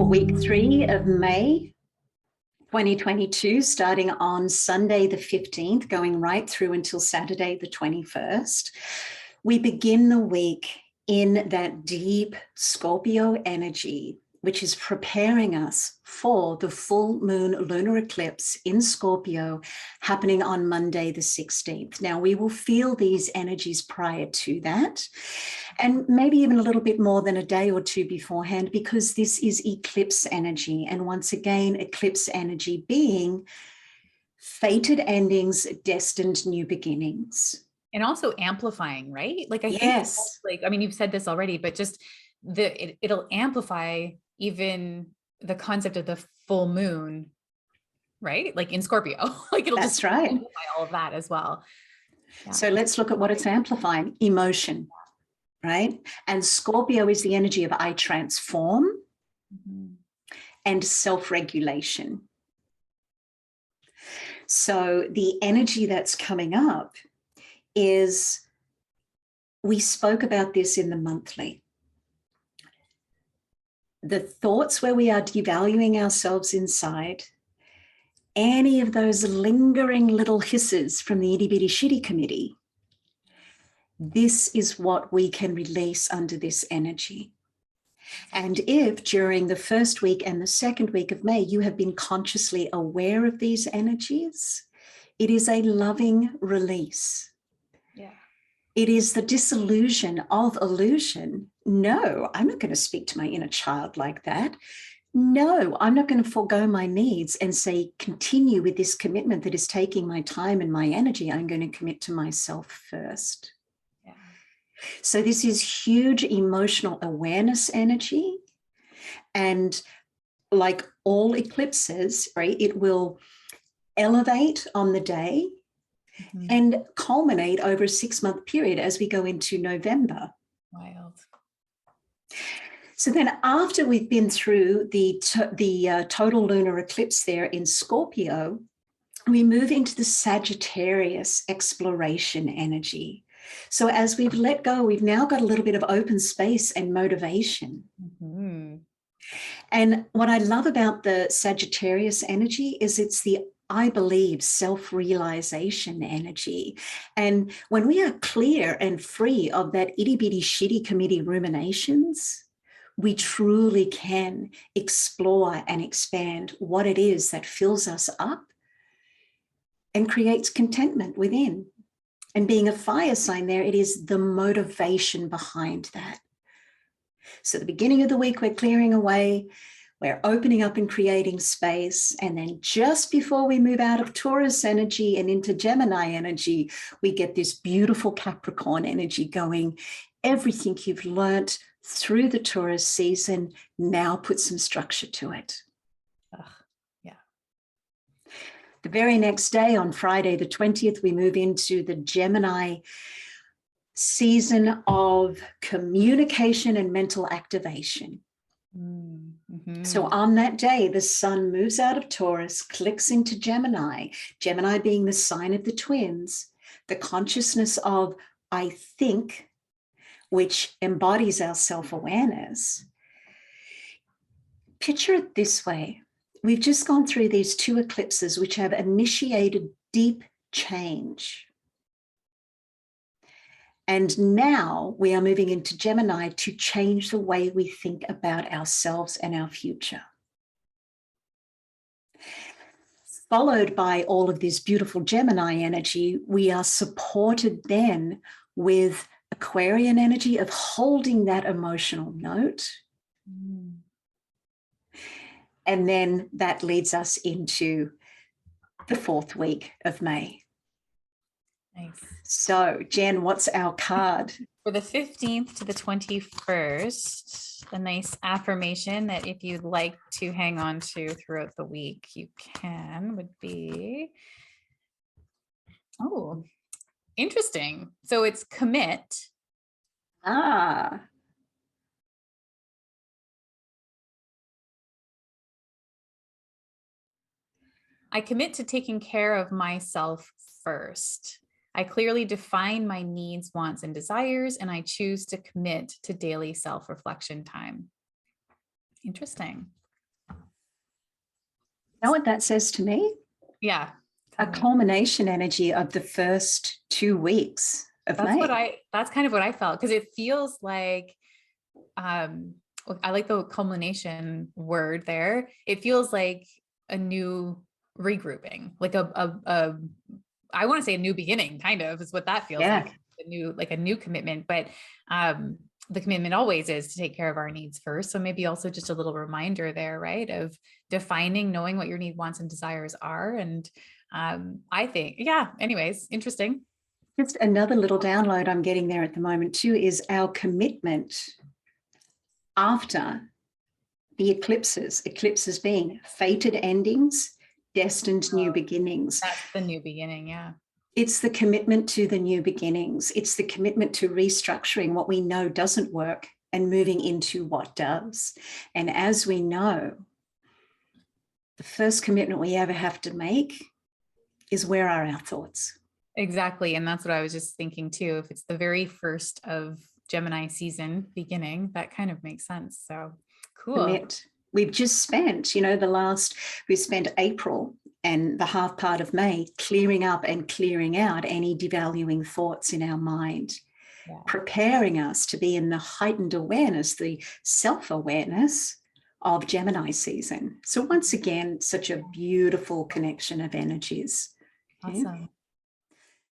week 3 of May 2022, starting on Sunday the 15th, going right through until Saturday the 21st. We begin the week in that deep Scorpio energy, which is preparing us for the full moon lunar eclipse in Scorpio happening on Monday the 16th. Now, we will feel these energies prior to that, and maybe even a little bit more than a day or two beforehand, because this is eclipse energy. And once again, eclipse energy being fated endings, destined new beginnings. And also amplifying, right? Like, I think, yes, like, I mean, you've said this already, but just it'll amplify even the concept of the full moon, right? Like in Scorpio, like it'll that's just right. amplify all of that as well. Yeah. So let's look at what it's amplifying: emotion, right? And Scorpio is the energy of I transform and self-regulation. So the energy that's coming up is, we spoke about this in the monthly. The thoughts where we are devaluing ourselves inside, any of those lingering little hisses from the itty bitty shitty committee, this is what we can release under this energy. And if during the first week and the second week of May, you have been consciously aware of these energies, it is a loving release. Yeah. It is the disillusion of illusion. No, I'm not going to speak to my inner child like that. No, I'm not going to forego my needs and say, continue with this commitment that is taking my time and my energy. I'm going to commit to myself first. Yeah. So this is huge emotional awareness energy. And like all eclipses, right, it will elevate on the day and culminate over a 6-month period as we go into November. Wild. So then after we've been through the total lunar eclipse there in Scorpio, we move into the Sagittarius exploration energy. So as we've let go, we've now got a little bit of open space and motivation. And what I love about the Sagittarius energy is it's the, I believe, self-realization energy. And when we are clear and free of that itty-bitty shitty committee ruminations, we truly can explore and expand what it is that fills us up and creates contentment within. And being a fire sign there, it is the motivation behind that. So the beginning of the week, we're clearing away, we're opening up and creating space. And then just before we move out of Taurus energy and into Gemini energy, we get this beautiful Capricorn energy going. Everything you've learnt through the Taurus season, now put some structure to it. Yeah. The very next day, on Friday the 20th, we move into the Gemini season of communication and mental activation. So on that day, the sun moves out of Taurus, clicks into Gemini, Gemini being the sign of the twins, the consciousness of I think, which embodies our self-awareness. Picture it this way. We've just gone through these 2 eclipses which have initiated deep change. And now we are moving into Gemini to change the way we think about ourselves and our future. Followed by all of this beautiful Gemini energy, we are supported then with Aquarian energy of holding that emotional note. And then that leads us into the 4th week of May. Nice. So, Jen, what's our card? For the 15th to the 21st, a nice affirmation that if you'd like to hang on to throughout the week, you can, would be, oh, interesting. So it's commit. Ah. I commit to taking care of myself first. I clearly define my needs, wants, and desires, and I choose to commit to daily self-reflection time. Interesting. Know what that says to me? Yeah. A Tell me. culmination energy of the first 2 weeks of May. That's kind of what I felt, because it feels like, um I like the culmination word there. It feels like a new regrouping, like a I want to say a new beginning, kind of is what that feels Yeah. like. A new commitment. But um the commitment always is to take care of our needs first. So maybe also just a little reminder there, right? Of defining, knowing what your need, wants, and desires are. And I think, yeah, anyways, interesting. Just another little download I'm getting there at the moment too is our commitment after the eclipses being fated endings, destined new beginnings. That's the new beginning. Yeah. It's the commitment to the new beginnings. It's the commitment to restructuring what we know doesn't work and moving into what does. And as we know, the first commitment we ever have to make is, where are our thoughts? Exactly. And that's what I was just thinking too. If it's the very first of Gemini season beginning, that kind of makes sense. So cool. Commit. We've just spent, we've spent April and the half part of May clearing up and clearing out any devaluing thoughts in our mind, Yeah. preparing us to be in the heightened awareness, the self-awareness of Gemini season. So once again, such a beautiful connection of energies. Awesome.